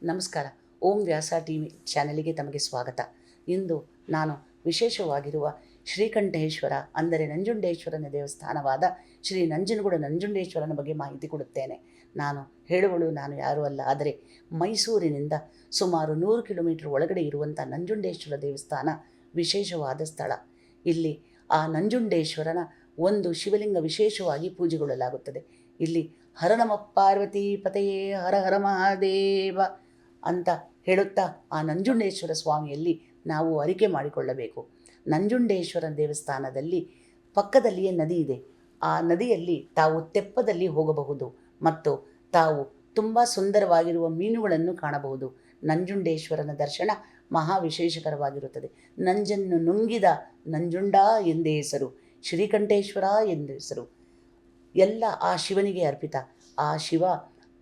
ನಮಸ್ಕಾರ. ಓಂ ವ್ಯಾಸ ಟಿವಿ ಚಾನಲಿಗೆ ತಮಗೆ ಸ್ವಾಗತ. ಇಂದು ನಾನು ವಿಶೇಷವಾಗಿರುವ ಶ್ರೀಕಂಠೇಶ್ವರ ಅಂದರೆ ನಂಜುಂಡೇಶ್ವರನ ದೇವಸ್ಥಾನವಾದ ಶ್ರೀ ನಂಜನಗೂಡು ನಂಜುಂಡೇಶ್ವರನ ಬಗ್ಗೆ ಮಾಹಿತಿ ಕೊಡುತ್ತೇನೆ. ನಾನು ಯಾರೂ ಅಲ್ಲ, ಆದರೆ ಮೈಸೂರಿನಿಂದ ಸುಮಾರು 100 ಕಿಲೋಮೀಟರ್ ಒಳಗಡೆ ಇರುವಂಥ ನಂಜುಂಡೇಶ್ವರ ದೇವಸ್ಥಾನ ವಿಶೇಷವಾದ ಸ್ಥಳ. ಇಲ್ಲಿ ಆ ನಂಜುಂಡೇಶ್ವರನ ಒಂದು ಶಿವಲಿಂಗ ವಿಶೇಷವಾಗಿ ಪೂಜೆಗೊಳ್ಳಲಾಗುತ್ತದೆ. ಇಲ್ಲಿ ಹರ ನಮಃ ಪಾರ್ವತಿ ಪತೆಯೇ ಹರ ಹರ ಮಹಾದೇವ ಅಂತ ಹೇಳುತ್ತಾ ಆ ನಂಜುಂಡೇಶ್ವರ ಸ್ವಾಮಿಯಲ್ಲಿ ನಾವು ಅರಿಕೆ ಮಾಡಿಕೊಳ್ಳಬೇಕು. ನಂಜುಂಡೇಶ್ವರ ದೇವಸ್ಥಾನದಲ್ಲಿ ಪಕ್ಕದಲ್ಲಿಯೇ ನದಿ ಇದೆ. ಆ ನದಿಯಲ್ಲಿ ತಾವು ತೆಪ್ಪದಲ್ಲಿ ಹೋಗಬಹುದು ಮತ್ತು ತಾವು ತುಂಬ ಸುಂದರವಾಗಿರುವ ಮೀನುಗಳನ್ನು ಕಾಣಬಹುದು. ನಂಜುಂಡೇಶ್ವರನ ದರ್ಶನ ಮಹಾ ವಿಶೇಷಕರವಾಗಿರುತ್ತದೆ. ನಂಜನ್ನು ನುಂಗಿದ ನಂಜುಂಡ ಎಂದೇ ಹೆಸರು, ಶ್ರೀಕಂಠೇಶ್ವರ ಎಂದು ಹೆಸರು. ಎಲ್ಲ ಆ ಶಿವನಿಗೆ ಅರ್ಪಿತ. ಆ ಶಿವ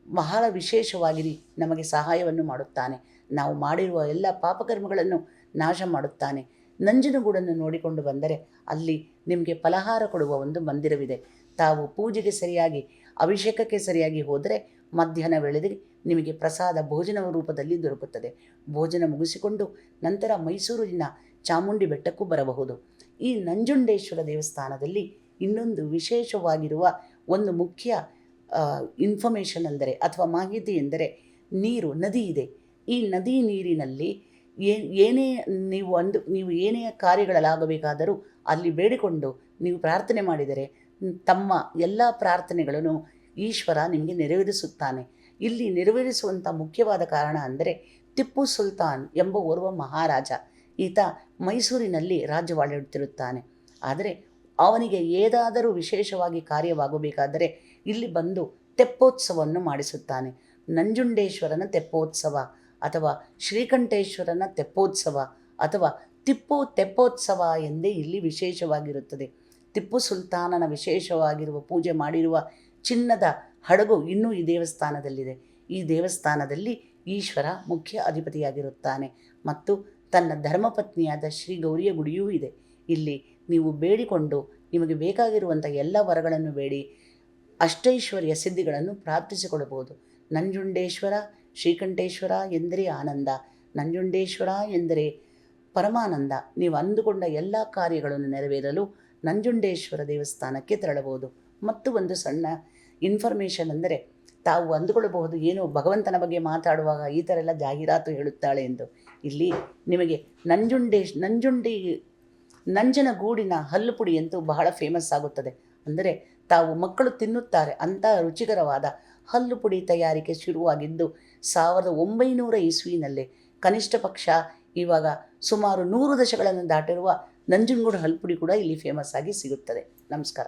ಬಹಳ ವಿಶೇಷವಾಗಿ ನಮಗೆ ಸಹಾಯವನ್ನು ಮಾಡುತ್ತಾನೆ. ನಾವು ಮಾಡಿರುವ ಎಲ್ಲ ಪಾಪಕರ್ಮಗಳನ್ನು ನಾಶ ಮಾಡುತ್ತಾನೆ. ನಂಜನಗೂಡನ್ನು ನೋಡಿಕೊಂಡು ಬಂದರೆ ಅಲ್ಲಿ ನಿಮಗೆ ಫಲಹಾರ ಕೊಡುವ ಒಂದು ಮಂದಿರವಿದೆ. ತಾವು ಪೂಜೆಗೆ ಸರಿಯಾಗಿ ಅಭಿಷೇಕಕ್ಕೆ ಸರಿಯಾಗಿ ಹೋದರೆ ಮಧ್ಯಾಹ್ನ ವೇಳೆಗೆ ನಿಮಗೆ ಪ್ರಸಾದ ಭೋಜನ ರೂಪದಲ್ಲಿ ದೊರಕುತ್ತದೆ. ಭೋಜನ ಮುಗಿಸಿಕೊಂಡು ನಂತರ ಮೈಸೂರಿನ ಚಾಮುಂಡಿ ಬೆಟ್ಟಕ್ಕೂ ಬರಬಹುದು. ಈ ನಂಜುಂಡೇಶ್ವರ ದೇವಸ್ಥಾನದಲ್ಲಿ ಇನ್ನೊಂದು ವಿಶೇಷವಾಗಿರುವ ಒಂದು ಮುಖ್ಯ ಇನ್ಫಾರ್ಮೇಷನ್ ಅಂದರೆ ಅಥವಾ ಮಾಹಿತಿ ಎಂದರೆ ನದಿ ಇದೆ. ಈ ನದಿ ನೀರಿನಲ್ಲಿ ನೀವು ಏನೇ ಕಾರ್ಯಗಳಾಗಬೇಕಾದರೂ ಅಲ್ಲಿ ಬೇಡಿಕೊಂಡು ನೀವು ಪ್ರಾರ್ಥನೆ ಮಾಡಿದರೆ ತಮ್ಮ ಎಲ್ಲ ಪ್ರಾರ್ಥನೆಗಳನ್ನು ಈಶ್ವರ ನಿಮಗೆ ನೆರವೇರಿಸುತ್ತಾನೆ. ಇಲ್ಲಿ ನೆರವೇರಿಸುವಂಥ ಮುಖ್ಯವಾದ ಕಾರಣ ಅಂದರೆ ಟಿಪ್ಪು ಸುಲ್ತಾನ್ ಎಂಬ ಓರ್ವ ಮಹಾರಾಜ, ಈತ ಮೈಸೂರಿನಲ್ಲಿ ರಾಜ್ಯವಾಳುತ್ತಿರುತ್ತಾನೆ. ಆದರೆ ಅವನಿಗೆ ಏದಾದರೂ ವಿಶೇಷವಾಗಿ ಕಾರ್ಯವಾಗಬೇಕಾದರೆ ಇಲ್ಲಿ ಬಂದು ತೆಪ್ಪೋತ್ಸವವನ್ನು ಮಾಡಿಸುತ್ತಾನೆ. ನಂಜುಂಡೇಶ್ವರನ ತೆಪ್ಪೋತ್ಸವ ಅಥವಾ ಶ್ರೀಕಂಠೇಶ್ವರನ ತೆಪ್ಪೋತ್ಸವ ಅಥವಾ ತೆಪ್ಪೋತ್ಸವ ಎಂದೇ ಇಲ್ಲಿ ವಿಶೇಷವಾಗಿರುತ್ತದೆ. ಟಿಪ್ಪು ಸುಲ್ತಾನನ ವಿಶೇಷವಾಗಿರುವ ಪೂಜೆ ಮಾಡಿರುವ ಚಿನ್ನದ ಹಡಗು ಇನ್ನೂ ಈ ದೇವಸ್ಥಾನದಲ್ಲಿದೆ. ಈ ದೇವಸ್ಥಾನದಲ್ಲಿ ಈಶ್ವರ ಮುಖ್ಯ ಅಧಿಪತಿಯಾಗಿರುತ್ತಾನೆ ಮತ್ತು ತನ್ನ ಧರ್ಮಪತ್ನಿಯಾದ ಶ್ರೀ ಗೌರಿಯ ಗುಡಿಯೂ ಇದೆ. ಇಲ್ಲಿ ನೀವು ಬೇಡಿಕೊಂಡು ನಿಮಗೆ ಬೇಕಾಗಿರುವಂಥ ಎಲ್ಲ ವರಗಳನ್ನು ಬೇಡಿ ಅಷ್ಟೈಶ್ವರ್ಯ ಸಿದ್ಧಿಗಳನ್ನು ಪ್ರಾರ್ಥಿಸಿಕೊಳ್ಳಬಹುದು. ನಂಜುಂಡೇಶ್ವರ ಶ್ರೀಕಂಠೇಶ್ವರ ಎಂದರೆ ಆನಂದ, ನಂಜುಂಡೇಶ್ವರ ಎಂದರೆ ಪರಮಾನಂದ. ನೀವು ಅಂದುಕೊಂಡ ಎಲ್ಲ ಕಾರ್ಯಗಳನ್ನು ನೆರವೇರಲು ನಂಜುಂಡೇಶ್ವರ ದೇವಸ್ಥಾನಕ್ಕೆ ತೆರಳಬಹುದು. ಮತ್ತು ಒಂದು ಸಣ್ಣ ಇನ್ಫಾರ್ಮೇಷನ್ ಅಂದರೆ ತಾವು ಅಂದುಕೊಳ್ಳಬಹುದು, ಏನು ಭಗವಂತನ ಬಗ್ಗೆ ಮಾತಾಡುವಾಗ ಈ ಥರ ಎಲ್ಲ ಜಾಹೀರಾತು ಹೇಳುತ್ತಾಳೆ ಎಂದು. ಇಲ್ಲಿ ನಿಮಗೆ ನಂಜನಗೂಡಿನ ಹಲ್ಲು ಪುಡಿ ಅಂತೂ ಬಹಳ ಫೇಮಸ್ ಆಗುತ್ತದೆ. ಅಂದರೆ ತಾವು ಮಕ್ಕಳು ತಿನ್ನುತ್ತಾರೆ ಅಂಥ ರುಚಿಕರವಾದ ಹಲ್ಲು ಪುಡಿ ತಯಾರಿಕೆ ಶುರುವಾಗಿದ್ದು 1900 ಇಸ್ವಿನಲ್ಲೇ. ಕನಿಷ್ಠ ಪಕ್ಷ ಇವಾಗ ಸುಮಾರು 100 ದಶಕಗಳನ್ನು ದಾಟಿರುವ ನಂಜನಗೂಡು ಹಲ್ಲು ಪುಡಿ ಕೂಡ ಇಲ್ಲಿ ಫೇಮಸ್ ಆಗಿ ಸಿಗುತ್ತದೆ. ನಮಸ್ಕಾರ.